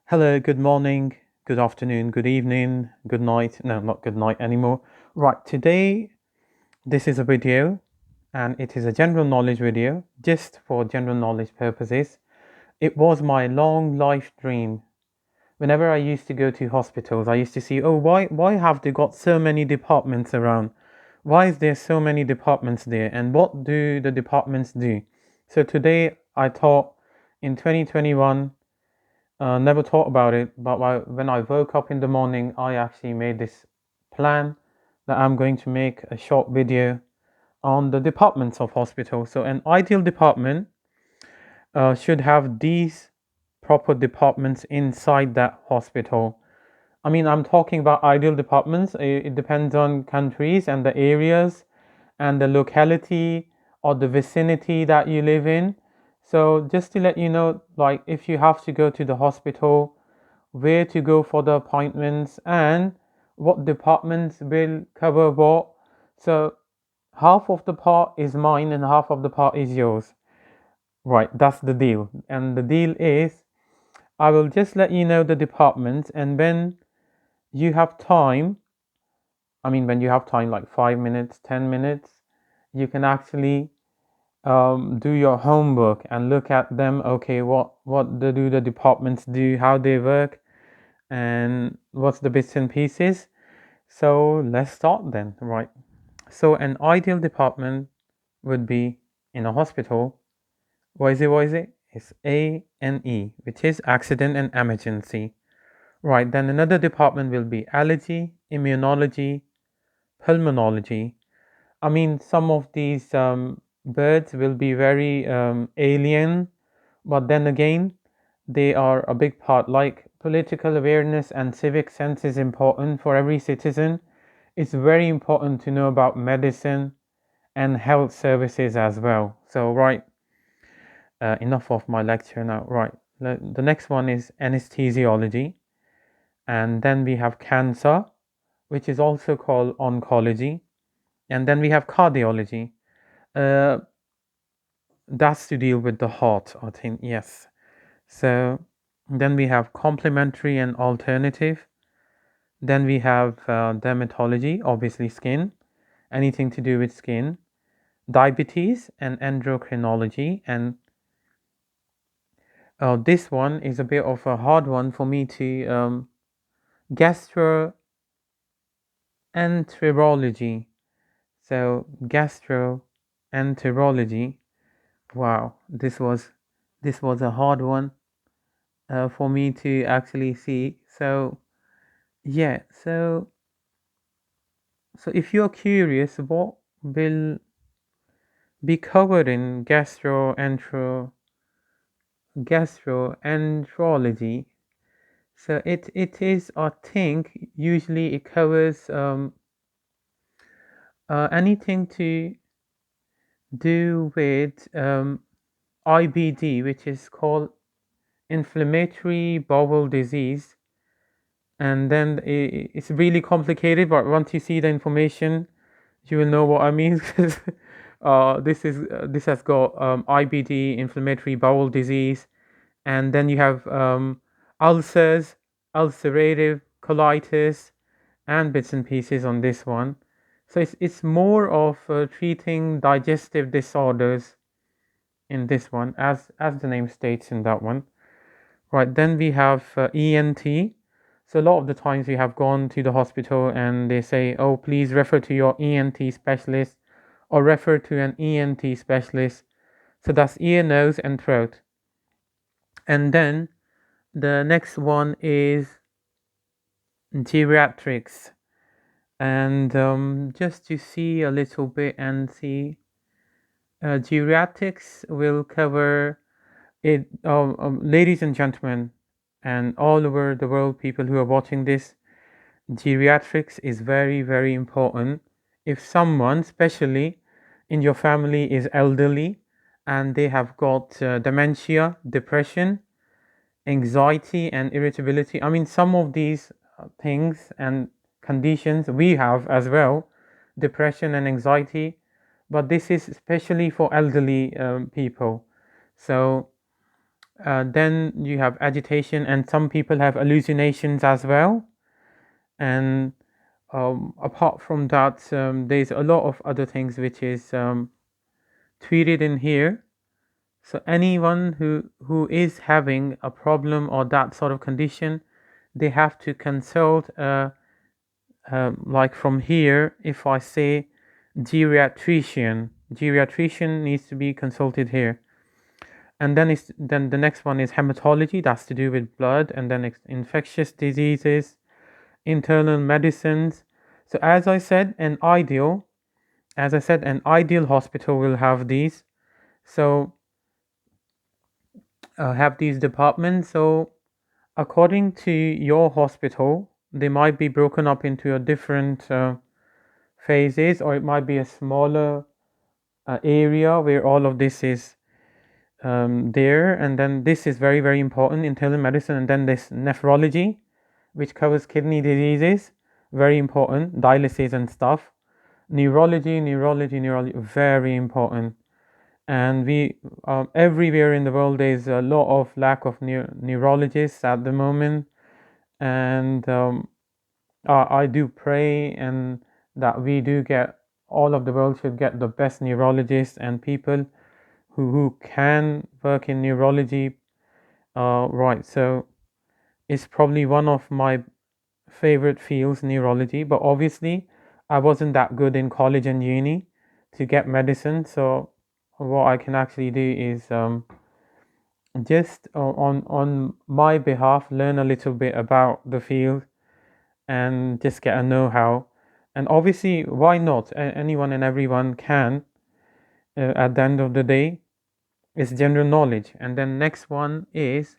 Hello, good morning, good afternoon, good evening, good night. No, not good night anymore. Right, today this is a video and it is a general knowledge video just for general knowledge purposes. It was my long life dream. Whenever I used to go to hospitals, I used to see, oh, why have they got so many departments around? Why is there so many departments there? And what do the departments do? So today I thought in 2021, never thought about it, but when I woke up in the morning, I actually made this plan that I'm going to make a short video on the departments of hospital. So an ideal department should have these proper departments inside that hospital. I mean, I'm talking about ideal departments. It depends on countries and the areas and the locality or the vicinity that you live in. So just to let you know, like if you have to go to the hospital, where to go for the appointments and what departments will cover what. So half of the part is mine and half of the part is yours. Right, that's the deal. And the deal is I will just let you know the departments, and when you have time, I mean, when you have time, like 5 minutes, 10 minutes, you can actually do your homework and look at them. Okay, what do the departments do, how they work, and what's the bits and pieces. So let's start then, right? So an ideal department would be in a hospital. What is it? What is it? It's A&E, which is accident and emergency. Right, then another department will be allergy, immunology, pulmonology. I mean, some of these birds will be very alien, but then again, they are a big part. Like political awareness and civic sense is important for every citizen. It's very important to know about medicine and health services as well. So, right, enough of my lecture now. Right, the next one is anesthesiology, and then we have cancer, which is also called oncology, and then we have cardiology. Uh, that's to deal with the heart, I think, yes. So then we have complementary and alternative. Then we have dermatology, obviously skin, anything to do with skin, diabetes and endocrinology. And this one is a bit of a hard one for me to gastroenterology. So gastroenterology. Wow, this was a hard one for me to actually see. So yeah, so if you're curious, what will be covered in gastroenterology? So it is, I think, usually it covers anything to do with IBD, which is called inflammatory bowel disease. And then it's really complicated, but once you see the information, you will know what I mean. This has got IBD, inflammatory bowel disease, and then you have ulcers, ulcerative colitis, and bits and pieces on this one. So it's more of treating digestive disorders in this one, as the name states in that one. Right, then we have ENT. So a lot of the times we have gone to the hospital and they say, oh, please refer to your ENT specialist or refer to an ENT specialist. So that's ear, nose, and throat. And then the next one is geriatrics. And just to see a little bit and see, geriatrics will cover it. Ladies and gentlemen, and all over the world, people who are watching this, geriatrics is very, very important. If someone, especially in your family, is elderly and they have got dementia, depression, anxiety, and irritability, I mean, some of these things and conditions we have as well, depression and anxiety, but this is especially for elderly people. So Then you have agitation, and some people have hallucinations as well. And apart from that, there's a lot of other things which is tweeted in here. So anyone who is having a problem or that sort of condition, they have to consult like from here. If I say geriatrician needs to be consulted here. And then the next one is hematology, that's to do with blood. And then infectious diseases, internal medicines. So as I said, an ideal hospital will have these. So have these departments. So according to your hospital, they might be broken up into a different phases, or it might be a smaller area where all of this is there. And then this is very, very important, internal medicine. And then this nephrology, which covers kidney diseases, very important, dialysis and stuff. Neurology, very important. And we everywhere in the world there's a lot of lack of neurologists at the moment. And I do pray and that we do get, all of the world should get the best neurologists and people who can work in neurology. Right, so it's probably one of my favorite fields, neurology. But obviously I wasn't that good in college and uni to get medicine. So what I can actually do is just on my behalf learn a little bit about the field and just get a know-how. And obviously, why not? Anyone and everyone can. At the end of the day, it's general knowledge. And then next one is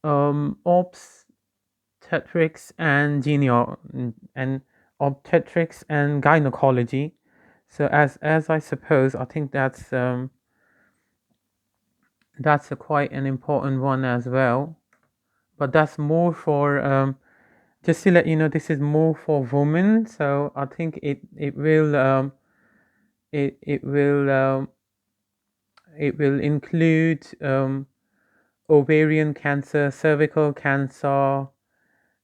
obstetrics and and obstetrics and gynecology. So as I suppose, I think that's quite an important one as well. But that's more for just to let you know, this is more for women. So I think it will it will include ovarian cancer, cervical cancer,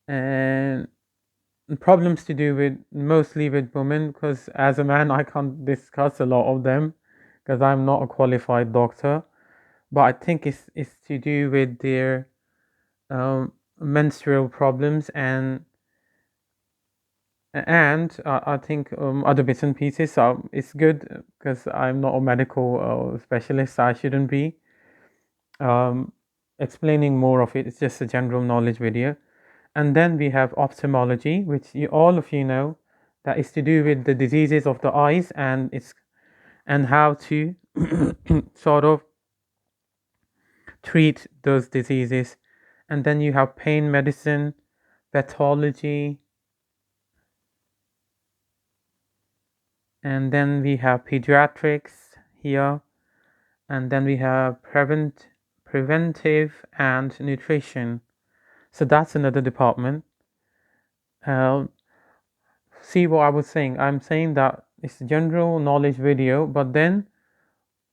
and problems to do with mostly with women, because as a man I can't discuss a lot of them because I'm not a qualified doctor. But I think it's to do with their menstrual problems, and I think other bits and pieces. So it's good because I'm not a medical specialist, so I shouldn't be explaining more of it. It's just a general knowledge video. And then we have ophthalmology, which all of you know, that is to do with the diseases of the eyes, and how to sort of treat those diseases. And then you have pain medicine, pathology, and then we have pediatrics here, and then we have preventive and nutrition. So that's another department. See what I was saying? I'm saying that it's a general knowledge video, but then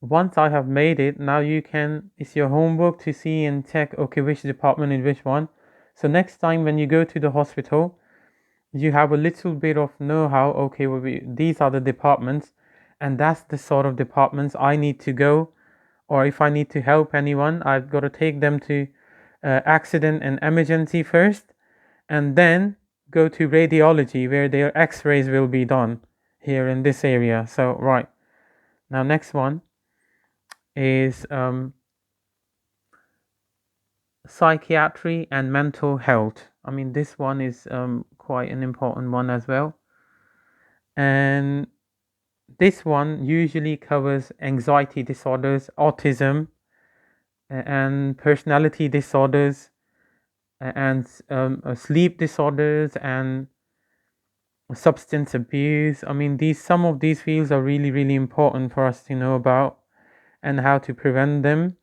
once I have made it, now it's your homework to see and check, okay, which department in which one. So next time when you go to the hospital, you have a little bit of know-how. Okay, well, these are the departments, and that's the sort of departments I need to go. Or if I need to help anyone, I've got to take them to accident and emergency first, and then go to radiology where their x-rays will be done here in this area. So right, now next one is psychiatry and mental health. I mean, this one is quite an important one as well. And this one usually covers anxiety disorders, autism, and personality disorders, and sleep disorders, and substance abuse. I mean, some of these fields are really, really important for us to know about and how to prevent them.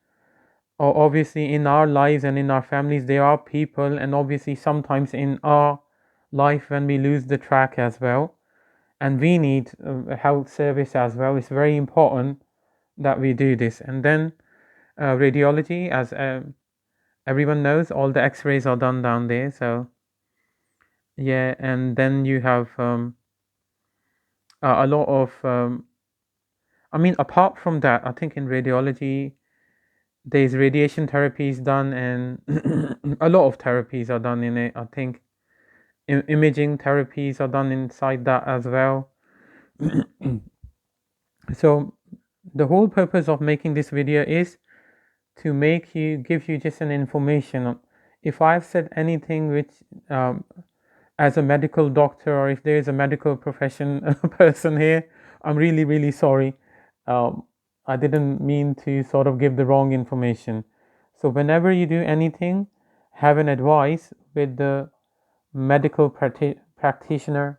Or obviously in our lives and in our families there are people, and obviously sometimes in our life when we lose the track as well, and we need a health service as well. It's very important that we do this. And then radiology, as everyone knows, all the x-rays are done down there. So yeah, and then you have a lot of I mean, apart from that, I think in radiology there's radiation therapies done, and a lot of therapies are done in it. I think imaging therapies are done inside that as well. So the whole purpose of making this video is to give you just an information. If I've said anything which as a medical doctor, or if there is a medical profession person here, I'm really, really sorry. I didn't mean to sort of give the wrong information. So whenever you do anything, have an advice with the medical practitioner,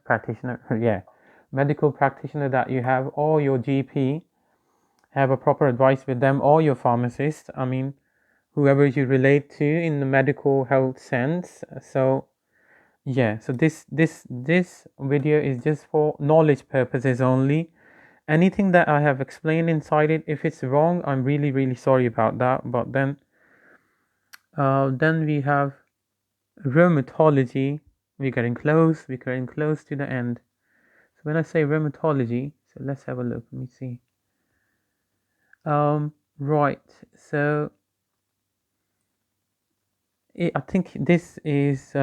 yeah, medical practitioner that you have, or your GP. Have a proper advice with them, or your pharmacist. I mean, whoever you relate to in the medical health sense. So yeah, so this video is just for knowledge purposes only. Anything that I have explained inside it, if it's wrong, I'm really, really sorry about that. But then we have rheumatology. We're getting close to the end. So when I say rheumatology, so let's have a look. Let me see. Right, so I think this is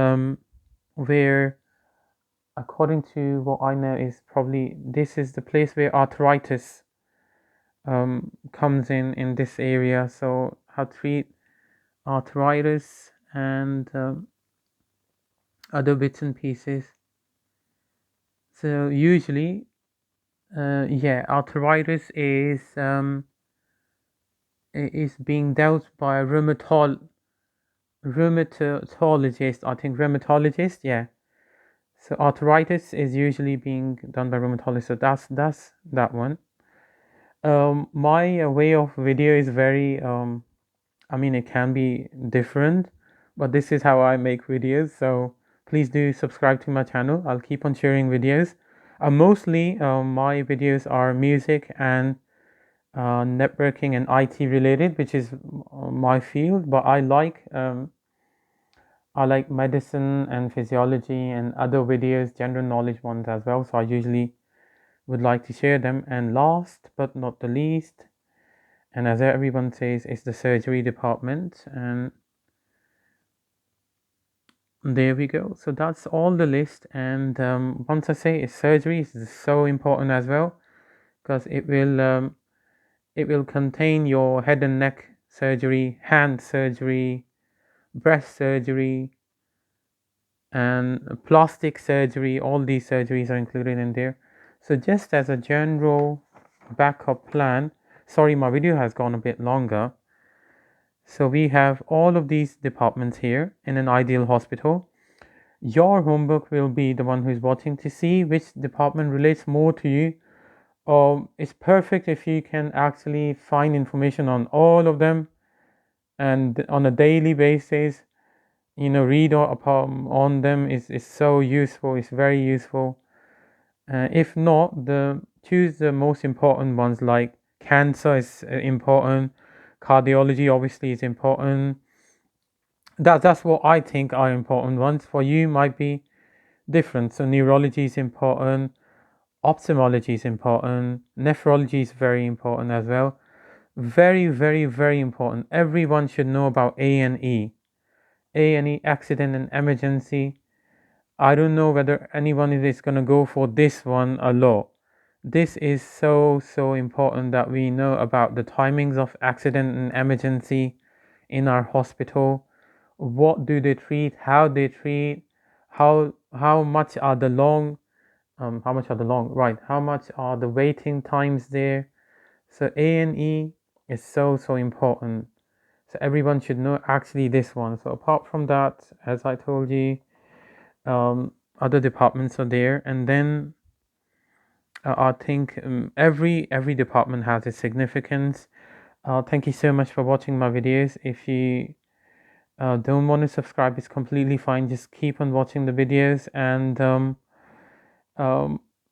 where, according to what I know, is probably this is the place where arthritis comes in this area. So how to treat arthritis and other bits and pieces. So usually, yeah, arthritis is being dealt by a rheumatologist. I think rheumatologist, yeah. So arthritis is usually being done by rheumatologist. So that's that one. My way of video is very I mean, it can be different, but this is how I make videos. So please do subscribe to my channel. I'll keep on sharing videos. Mostly my videos are music and networking and IT related, which is my field. But I like medicine and physiology and other videos, general knowledge ones as well. So I usually would like to share them. And last but not the least, and as everyone says, it's the surgery department. And there we go. So that's all the list. And once I say it's surgery, it's so important as well, because it will contain your head and neck surgery, hand surgery, breast surgery, and plastic surgery. All these surgeries are included in there. So just as a general backup plan, sorry, my video has gone a bit longer. So we have all of these departments here in an ideal hospital. Your homework will be, the one who is watching, to see which department relates more to you. It's perfect if you can actually find information on all of them, and on a daily basis, read on them is so useful. It's very useful. If not, choose the most important ones, like cancer is important, cardiology obviously is important. That's what I think are important ones. For you might be different. So neurology is important, ophthalmology is important, nephrology is very important as well. Very, very, very important. Everyone should know about A&E. A&E, accident and emergency. I don't know whether anyone is going to go for this one a lot. This is so important that we know about the timings of accident and emergency in our hospital. What do they treat? How they treat? How much are the long? How much are the long? Right. How much are the waiting times there? So A&E is so important. So everyone should know actually this one. So apart from that, as I told you, other departments are there, and then I think every department has its significance. Thank you so much for watching my videos. If you don't want to subscribe, it's completely fine. Just keep on watching the videos, and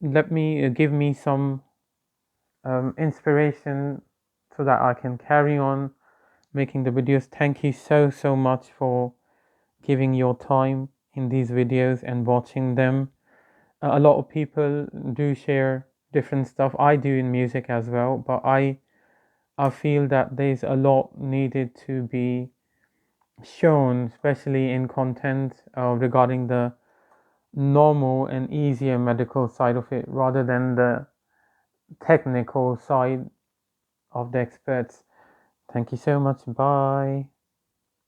let me give me some inspiration so that I can carry on making the videos. Thank you so much for giving your time in these videos and watching them. A lot of people do share different stuff. I do in music as well, but I feel that there's a lot needed to be shown, especially in content regarding the normal and easier medical side of it rather than the technical side of the experts. Thank you so much. Bye.